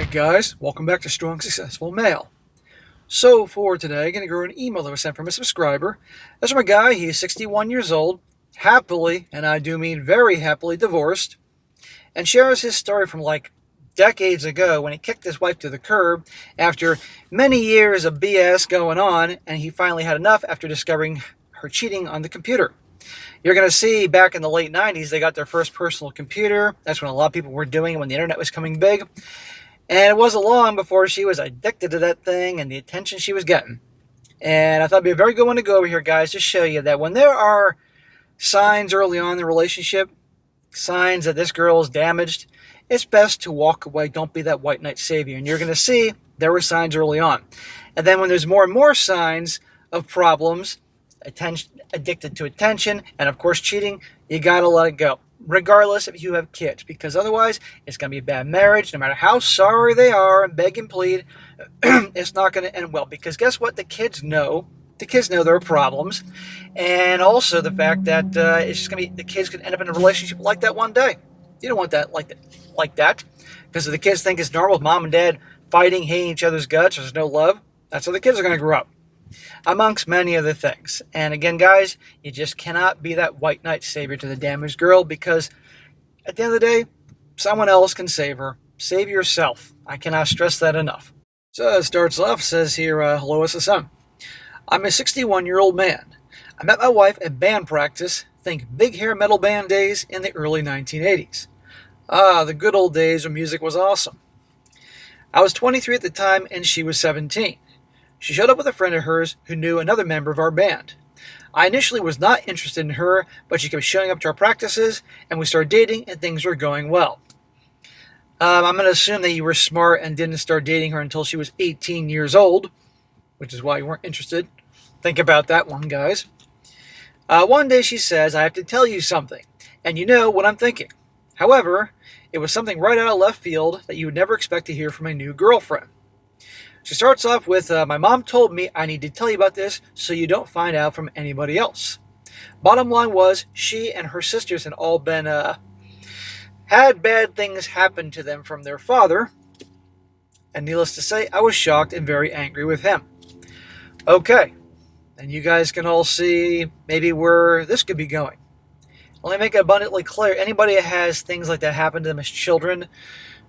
Guys, welcome back to Strong Successful Male. So for today, I'm going to go over an email that was sent from a subscriber. That's from a guy. He's 61 years old, happily, and I do mean very happily, divorced, and shares his story from like decades ago when he kicked his wife to the curb after many years of BS going on, and he finally had enough after discovering her cheating on the computer. You're going to see back in the late 90s, they got their first personal computer. That's when a lot of people were doing it, when the internet was coming big. And it wasn't long before she was addicted to that thing and the attention she was getting. And I thought it'd be a very good one to go over here, guys, to show you that when there are signs early on in the relationship, signs that this girl is damaged, it's best to walk away. Don't be that white knight savior. And you're going to see there were signs early on. And then when there's more and more signs of problems, addicted to attention, and of course cheating, you got to let it go. Regardless if you have kids, because otherwise it's going to be a bad marriage. No matter how sorry they are and beg and plead, it's not going to end well, because guess what? The kids know there are problems, and also the fact that it's just going to be, the kids could end up in a relationship like that one day. You don't want that like that, because if the kids think it's normal, mom and dad fighting, hating each other's guts, there's no love, that's how the kids are going to grow up, amongst many other things. And again, guys, you just cannot be that white knight savior to the damaged girl, because at the end of the day, someone else can save her. Save yourself. I cannot stress that enough. So it starts off, says here, hello SSM. I'm a 61-year-old man. I met my wife at band practice, think big hair metal band days in the early 1980s. The good old days when music was awesome. I was 23 at the time and she was 17. She showed up with a friend of hers who knew another member of our band. I initially was not interested in her, but she kept showing up to our practices, and we started dating, and things were going well. I'm going to assume that you were smart and didn't start dating her until she was 18 years old, which is why you weren't interested. Think about that one, guys. One day she says, I have to tell you something, and you know what I'm thinking. However, it was something right out of left field that you would never expect to hear from a new girlfriend. She starts off with, my mom told me I need to tell you about this so you don't find out from anybody else. Bottom line was, she and her sisters had all been, had bad things happen to them from their father. And needless to say, I was shocked and very angry with him. Okay, and you guys can all see maybe where this could be going. Let me make it abundantly clear, anybody that has things like that happen to them as children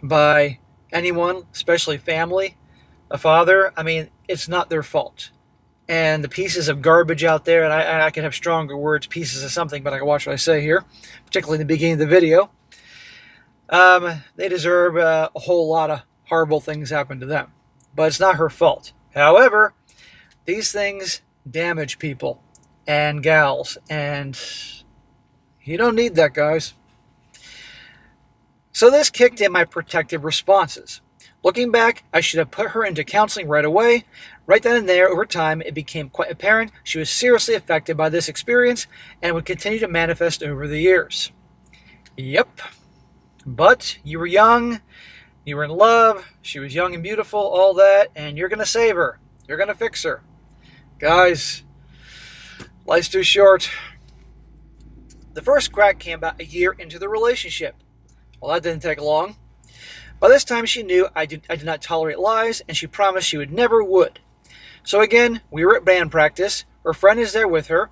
by anyone, especially family, a father, I mean, it's not their fault. And the pieces of garbage out there, and I can have stronger words, pieces of something, but I can watch what I say here, particularly in the beginning of the video. They deserve a whole lot of horrible things happen to them. But it's not her fault. However, these things damage people and gals, and you don't need that, guys. So this kicked in my protective responses. Looking back, I should have put her into counseling right away. Right then and there, over time, it became quite apparent she was seriously affected by this experience and would continue to manifest over the years. Yep. But you were young, you were in love, she was young and beautiful, all that, and you're going to save her. You're going to fix her. Guys, life's too short. The first crack came about a year into the relationship. Well, that didn't take long. By this time, she knew I did not tolerate lies, and she promised she never would. So again, we were at band practice. Her friend is there with her,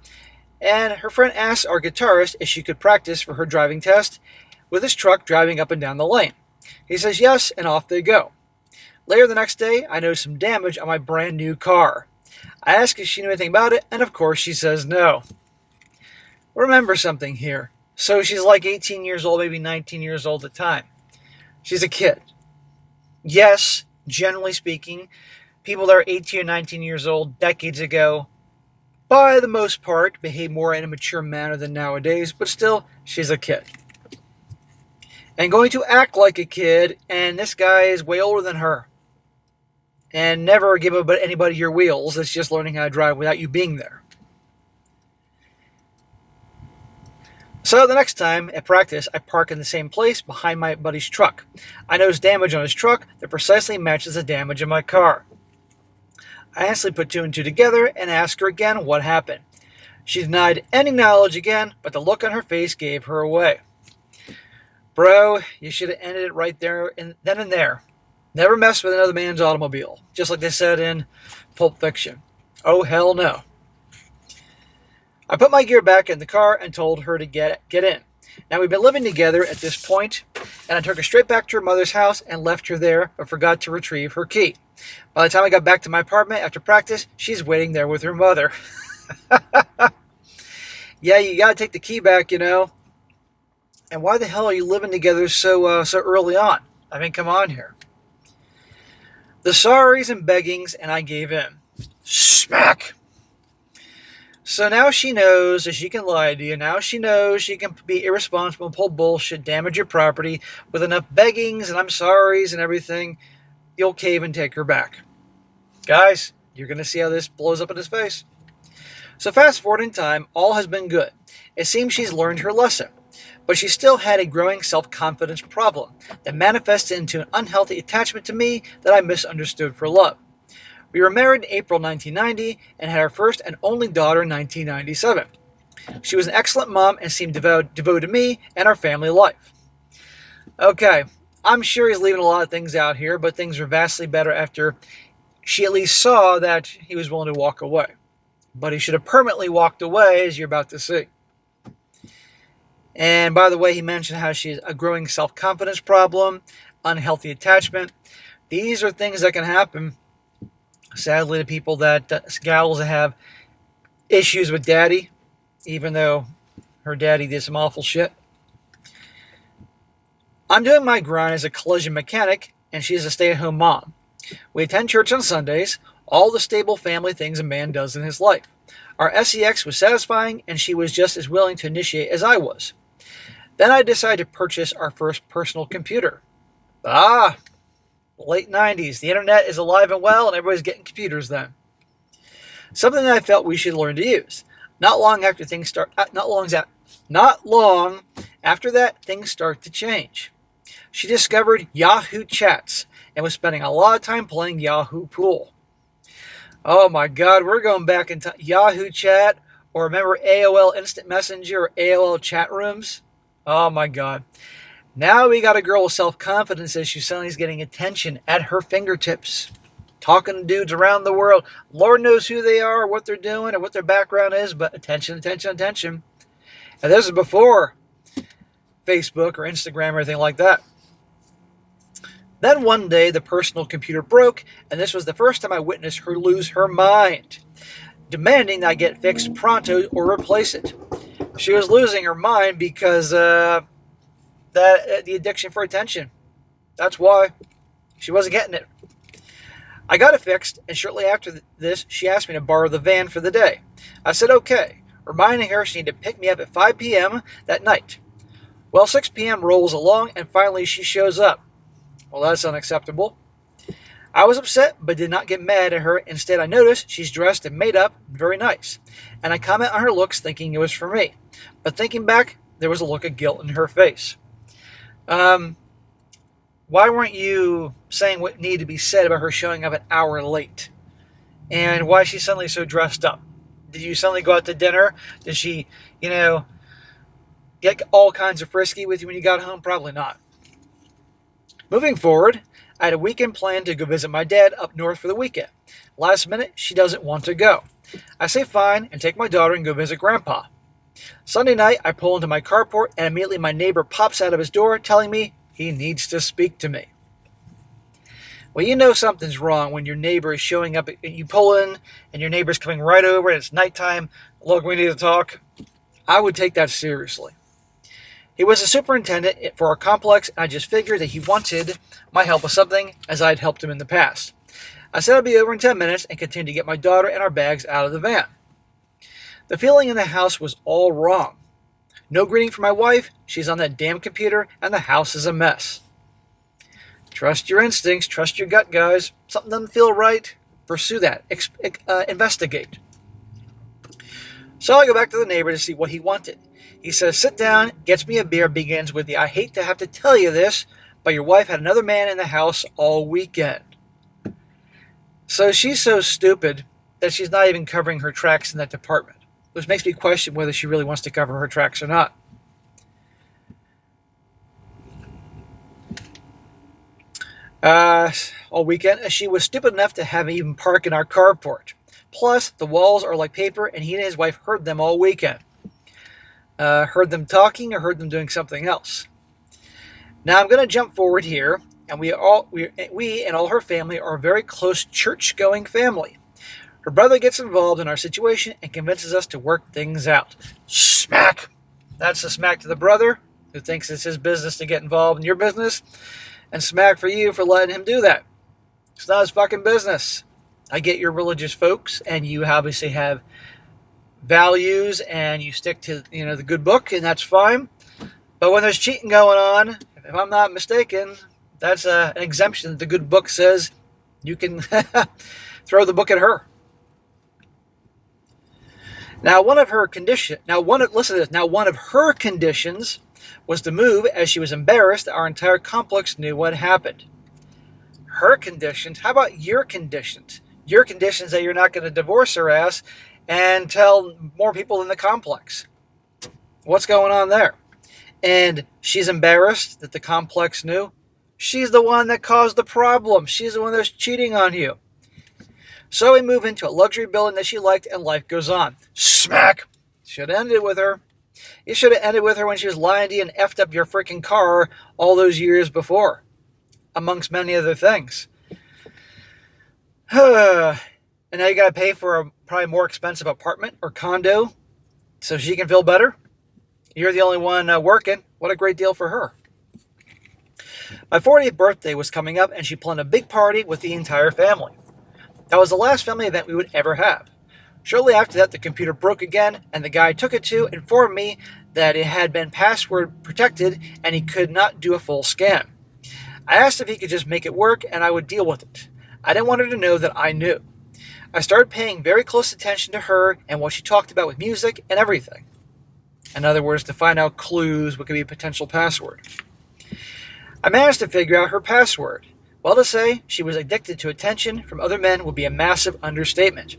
and her friend asked our guitarist if she could practice for her driving test with his truck driving up and down the lane. He says yes, and off they go. Later the next day, I noticed some damage on my brand new car. I asked if she knew anything about it, and of course she says no. Remember something here. So she's like 18 years old, maybe 19 years old at the time. She's a kid. Yes, generally speaking, people that are 18 or 19 years old decades ago, by the most part, behave more in a mature manner than nowadays, but still, she's a kid. And going to act like a kid, and this guy is way older than her. And never give anybody your wheels. It's just learning how to drive without you being there. So the next time at practice, I park in the same place behind my buddy's truck. I notice damage on his truck that precisely matches the damage in my car. I instantly put two and two together and asked her again what happened. She denied any knowledge again, but the look on her face gave her away. Bro, you should have ended it right there and then and there. Never mess with another man's automobile, just like they said in Pulp Fiction. Oh, hell no. I put my gear back in the car and told her to get in. Now, we've been living together at this point, and I took her straight back to her mother's house and left her there, but forgot to retrieve her key. By the time I got back to my apartment after practice, she's waiting there with her mother. Yeah, you gotta take the key back, you know. And why the hell are you living together so early on? I mean, come on here. The sorries and beggings, and I gave in. Smack! So now she knows that she can lie to you. Now she knows she can be irresponsible and pull bullshit, damage your property. With enough beggings and I'm sorries and everything, you'll cave and take her back. Guys, you're going to see how this blows up in his face. So fast forward in time, all has been good. It seems she's learned her lesson. But she still had a growing self-confidence problem that manifested into an unhealthy attachment to me that I misunderstood for love. We were married in April 1990 and had our first and only daughter in 1997. She was an excellent mom and seemed devoted to me and our family life. Okay, I'm sure he's leaving a lot of things out here, but things were vastly better after she at least saw that he was willing to walk away. But he should have permanently walked away, as you're about to see. And by the way, he mentioned how she has a growing self-confidence problem, unhealthy attachment. These are things that can happen, sadly, to people gals that have issues with daddy, even though her daddy did some awful shit. I'm doing my grind as a collision mechanic, and she is a stay-at-home mom. We attend church on Sundays, all the stable family things a man does in his life. Our sex was satisfying, and she was just as willing to initiate as I was. Then I decided to purchase our first personal computer. Late 90s. The internet is alive and well, and everybody's getting computers then. Something that I felt we should learn to use. Not long after that, things start to change. She discovered Yahoo Chats and was spending a lot of time playing Yahoo Pool. Oh my God, we're going back in time. Yahoo Chat, or remember AOL Instant Messenger or AOL chat rooms? Oh my God. Now we got a girl with self-confidence issues suddenly is getting attention at her fingertips. Talking to dudes around the world. Lord knows who they are, what they're doing, or what their background is, but attention, attention, attention. And this is before Facebook or Instagram or anything like that. Then one day the personal computer broke, and this was the first time I witnessed her lose her mind, demanding that I get fixed pronto or replace it. She was losing her mind because the addiction for attention. That's why. She wasn't getting it. I got it fixed, and shortly after this, she asked me to borrow the van for the day. I said okay, reminding her she needed to pick me up at 5 p.m. that night. Well, 6 p.m. rolls along, and finally she shows up. Well, that's unacceptable. I was upset, but did not get mad at her. Instead, I noticed she's dressed and made up, very nice. And I comment on her looks, thinking it was for me. But thinking back, there was a look of guilt in her face. Why weren't you saying what needed to be said about her showing up an hour late? And why is she suddenly so dressed up? Did you suddenly go out to dinner? Did she, get all kinds of frisky with you when you got home? Probably not. Moving forward, I had a weekend plan to go visit my dad up north for the weekend. Last minute, she doesn't want to go. I say fine and take my daughter and go visit Grandpa. Sunday night, I pull into my carport and immediately my neighbor pops out of his door telling me he needs to speak to me. Well, you know something's wrong when your neighbor is showing up. You pull in and your neighbor's coming right over and it's nighttime. Look, we need to talk. I would take that seriously. He was a superintendent for our complex, and I just figured that he wanted my help with something, as I had helped him in the past. I said I'd be over in 10 minutes and continued to get my daughter and our bags out of the van. The feeling in the house was all wrong. No greeting for my wife, she's on that damn computer, and the house is a mess. Trust your instincts, trust your gut, guys. Something doesn't feel right, pursue that, investigate. So I go back to the neighbor to see what he wanted. He says, sit down, gets me a beer, begins with the, I hate to have to tell you this, but your wife had another man in the house all weekend. So she's so stupid that she's not even covering her tracks in that department, which makes me question whether she really wants to cover her tracks or not. uh, all weekend. She was stupid enough to have me even park in our carport. Plus, the walls are like paper, and he and his wife heard them all weekend. Heard them talking or heard them doing something else. Now I'm going to jump forward here, and we and all her family are a very close church-going family. Her brother gets involved in our situation and convinces us to work things out. Smack! That's a smack to the brother, who thinks it's his business to get involved in your business, and smack for you for letting him do that. It's not his fucking business. I get you're religious folks, and you obviously have values, and you stick to the good book, and that's fine. But when there's cheating going on, if I'm not mistaken, that's an exemption that the good book says you can throw the book at her. Now, one of her conditions was to move as she was embarrassed our entire complex knew what happened. Her conditions? How about your conditions? Your conditions that you're not going to divorce her ass and tell more people in the complex. What's going on there? And she's embarrassed that the complex knew. She's the one that caused the problem. She's the one that's cheating on you. So we move into a luxury building that she liked, and life goes on. Smack! Should have ended with her. You should have ended with her when she was lying to you and effed up your freaking car all those years before, amongst many other things. And now you got to pay for a probably more expensive apartment or condo so she can feel better. You're the only one working. What a great deal for her. My 40th birthday was coming up, and she planned a big party with the entire family. That was the last family event we would ever have. Shortly after that, the computer broke again, and the guy I took it to informed me that it had been password protected and he could not do a full scan. I asked if he could just make it work, and I would deal with it. I didn't want her to know that I knew. I started paying very close attention to her and what she talked about with music and everything. In other words, to find out clues, what could be a potential password. I managed to figure out her password. Well, to say she was addicted to attention from other men would be a massive understatement.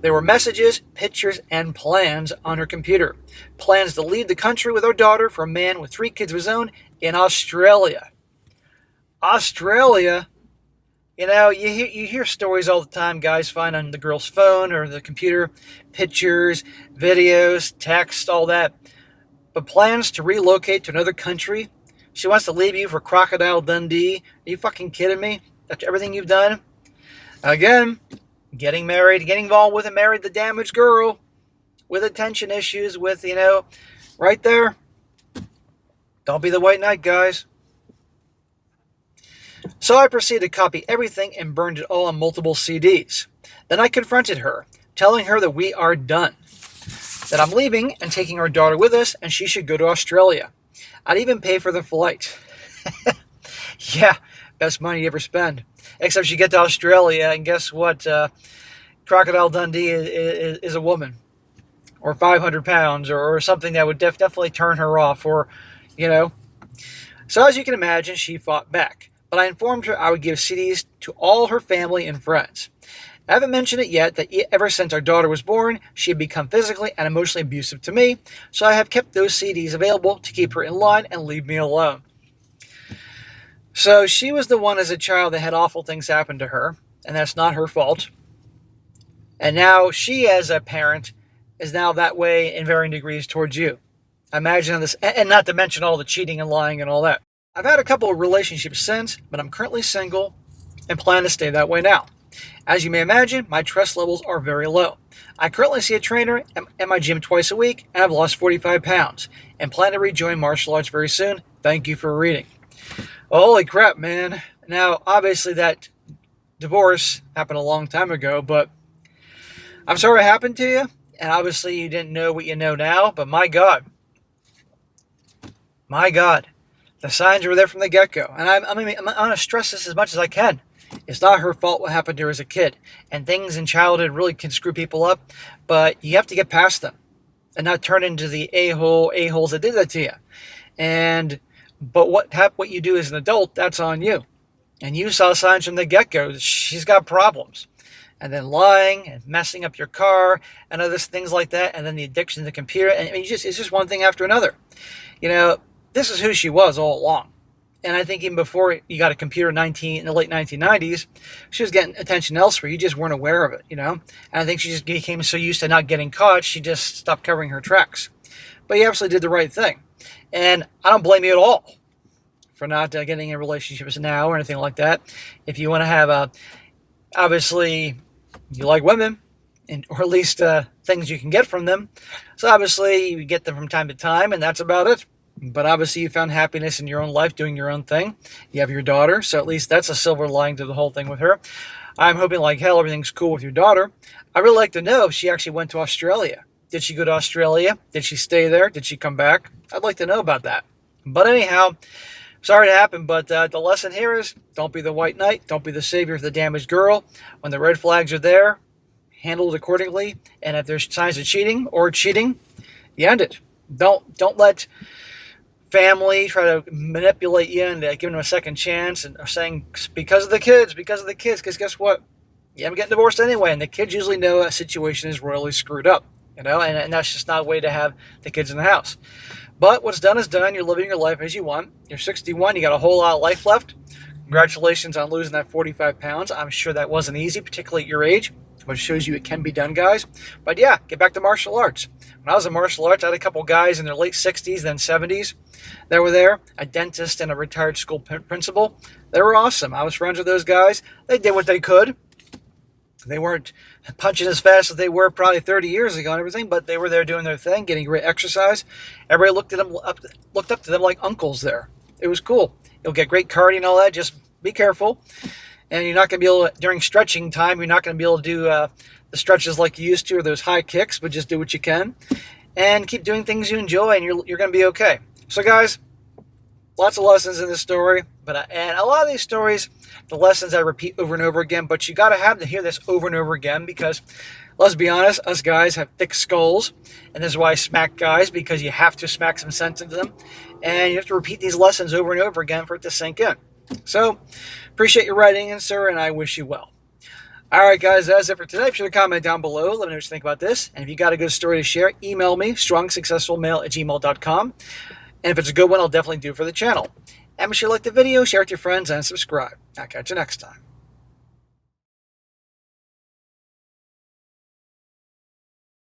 There were messages, pictures, and plans on her computer. Plans to leave the country with her daughter for a man with 3 kids of his own in Australia. Australia? You hear stories all the time. Guys find on the girl's phone or the computer pictures, videos, text, all that. But plans to relocate to another country? She wants to leave you for Crocodile Dundee? Are you fucking kidding me? After everything you've done? Again, getting married, getting involved with and married the damaged girl with attention issues, with, right there. Don't be the white knight, guys. So I proceeded to copy everything and burned it all on multiple CDs. Then I confronted her, telling her that we are done. That I'm leaving and taking our daughter with us, and she should go to Australia. I'd even pay for the flight. Yeah, best money you ever spend. Except you get to Australia, and guess what? Crocodile Dundee is a woman. Or 500 pounds, or something that would definitely turn her off, or. So as you can imagine, she fought back. But I informed her I would give CDs to all her family and friends. I haven't mentioned it yet that ever since our daughter was born, she had become physically and emotionally abusive to me, so I have kept those CDs available to keep her in line and leave me alone. So she was the one as a child that had awful things happen to her, and that's not her fault. And now she, as a parent, is now that way in varying degrees towards you. Imagine this, and not to mention all the cheating and lying and all that. I've had a couple of relationships since, but I'm currently single and plan to stay that way now. As you may imagine, my trust levels are very low. I currently see a trainer at my gym twice a week, and I've lost 45 pounds, and plan to rejoin martial arts very soon. Thank you for reading. Holy crap, man. Now, obviously that divorce happened a long time ago, but I'm sorry it happened to you, and obviously you didn't know what you know now, but my God, the signs were there from the get-go. And I'm going to stress this as much as I can. It's not her fault what happened to her as a kid. And things in childhood really can screw people up. But you have to get past them. And not turn into the a-holes that did that to you. But what you do as an adult, that's on you. And you saw signs from the get-go that she's got problems. And then lying and messing up your car and other things like that. And then the addiction to the computer. And it's just one thing after another. This is who she was all along. And I think even before you got a computer in the late 1990s, she was getting attention elsewhere. You just weren't aware of it, you know? And I think she just became so used to not getting caught, she just stopped covering her tracks. But you absolutely did the right thing. And I don't blame you at all for not getting in relationships now or anything like that. If you want to have obviously, you like women, or at least things you can get from them. So obviously, you get them from time to time, and that's about it. But obviously, you found happiness in your own life doing your own thing. You have your daughter, so at least that's a silver lining to the whole thing with her. I'm hoping like hell everything's cool with your daughter. I'd really like to know if she actually went to Australia. Did she go to Australia? Did she stay there? Did she come back? I'd like to know about that. But anyhow, sorry it happened, but the lesson here is don't be the white knight. Don't be the savior of the damaged girl. When the red flags are there, handle it accordingly. And if there's signs of cheating, you end it. Don't let family try to manipulate you into giving them a second chance and saying because of the kids, because guess what? You haven't getting divorced anyway, and the kids usually know a situation is royally screwed up, you know, and that's just not a way to have the kids in the house. But what's done is done. You're living your life as you want. You're 61. You got a whole lot of life left. Congratulations on losing that 45 pounds. I'm sure that wasn't easy, particularly at your age, but it shows you it can be done, guys. But yeah, get back to martial arts. When I was in martial arts, I had a couple guys in their late 60s, then 70s that were there, a dentist and a retired school principal. They were awesome. I was friends with those guys. They did what they could. They weren't punching as fast as they were probably 30 years ago and everything, but they were there doing their thing, getting great exercise. Everybody looked up to them like uncles there. It was cool. You'll get great cardio and all that. Just be careful. And you're not going to be able to, during stretching time, you're not going to be able to do the stretches like you used to or those high kicks, but just do what you can. And keep doing things you enjoy, and you're going to be okay. So, guys, lots of lessons in this story. And a lot of these stories, the lessons I repeat over and over again, but you got to have to hear this over and over again because, let's be honest, us guys have thick skulls. And this is why I smack guys, because you have to smack some sense into them. And you have to repeat these lessons over and over again for it to sink in. So, appreciate your writing in, sir, and I wish you well. All right, guys, that's it for today. Be sure to comment down below. Let me know what you think about this. And if you got a good story to share, email me, strongsuccessfulmale@gmail.com. And if it's a good one, I'll definitely do it for the channel. And be sure to like the video, share it with your friends, and subscribe. I'll catch you next time.